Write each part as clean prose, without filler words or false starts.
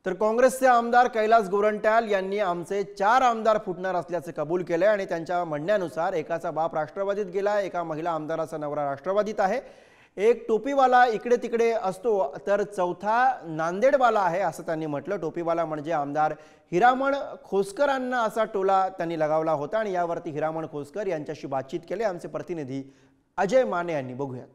तर काँग्रेसचे आमदार कैलास गोरंट्याल यांनी आमचे 4 आमदार फुटणार असल्याचे कबूल केले आणि त्यांच्या म्हणण्यानुसार एकाचा बाप राष्ट्रवादीत गेला, एका महिला आमदाराचा नवरा राष्ट्रवादीत आहे, एक टोपीवाला इकडे तिकडे असतो तर चौथा नांदेडवाला आहे असं त्यांनी म्हटलं। टोपीवाला म्हणजे आमदार हिरामण खोसकरांना असा टोला त्यांनी लगावला होता आणि यावरती हिरामण खोसकर यांच्याशी बातचीत केली आमचे प्रतिनिधी अजय माने यांनी। बघूयात।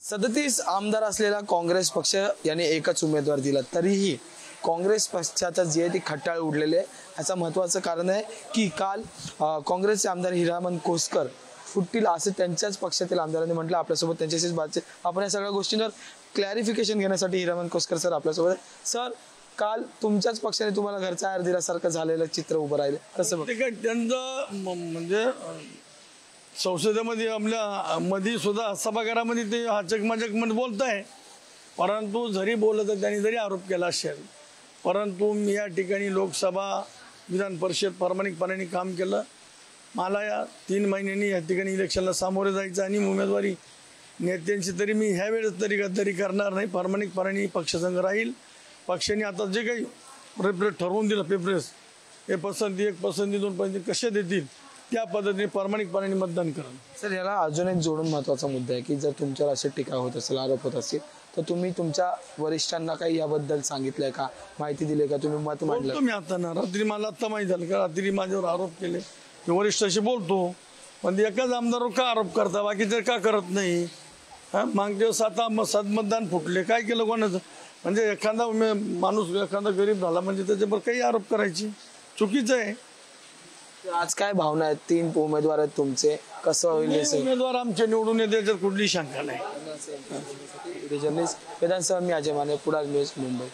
37 आमदार असलेला काँग्रेस पक्ष यांनी एकच उमेदवार दिला, तरीही काँग्रेस पक्षाचा जे ती खट्टाळ उडलेले याचं महत्त्वाचं कारण आहे की काल काँग्रेसचे आमदार हिरामण खोसकर फुटतील असं त्यांच्याच पक्षातील आमदारांनी म्हटलं। आपल्यासोबत त्यांच्याशीच बातचीत, आपण या सगळ्या गोष्टींवर क्लॅरिफिकेशन घेण्यासाठी हिरामण खोसकर सर आपल्यासोबत। सर, काल तुमच्याच पक्षाने तुम्हाला घरचा आयर दिल्यासारखं झालेलं चित्र उभं राहिलं, कसं बघ? त्यांचं म्हणजे संसदेमध्ये आपल्या मध्ये सुद्धा सभागृहामध्ये ते हाचकमाचक म्हणून बोलताय, परंतु जरी बोलत त्यांनी जरी आरोप केला असेल, परंतु मी या ठिकाणी लोकसभा विधान परिषद प्रामाणिकपणाने काम केलं। मला या 3 महिन्यांनी या ठिकाणी इलेक्शनला सामोरे जायचं आणि उमेदवारी नेत्यांची तरी मी ह्या वेळेस तरी गद्दारी करणार नाही, प्रामाणिकपणाने पक्षसंघ राहील। पक्षाने आता जे काही प्रेफरेन्स ठरवून दिलं, प्रेफरेन्स हे पसंती 1 पसंती 2 पसंती कसे देतील त्या पद्धतीने प्रामाणिकपणाने मतदान करा। सर, याला अजून एक जोडून महत्त्वाचा मुद्दा आहे की जर तुमच्यावर असे टीका होत असेल, आरोप होत असेल, तर तुम्ही तुमच्या वरिष्ठांना काही याबद्दल सांगितलंय का, माहिती दिली का, तुम्ही मत मांडलं? तुम्ही आता ना रात्री मला आता माहिती झालं का रात्री माझ्यावर आरोप केले, मी वरिष्ठाशी बोलतो, पण एकाच आमदारावर का आरोप करता, बाकीचे का करत नाही? मागच्या 7 मतदान फुटले, काय केलं कोणाचं? म्हणजे एखादा माणूस एखादा गरीब झाला म्हणजे त्याच्यावर काही आरोप करायची चुकीचं आहे। आज काय भावना आहेत? 3 उमेदवार आहेत तुमचे, कसं होईल? उमेदवार आमचे निवडून येते याच्यात कुठली शंका नाही। जर्नलिस्ट विधानसभा, मी अजय माने, पुढारी न्यूज, मुंबई।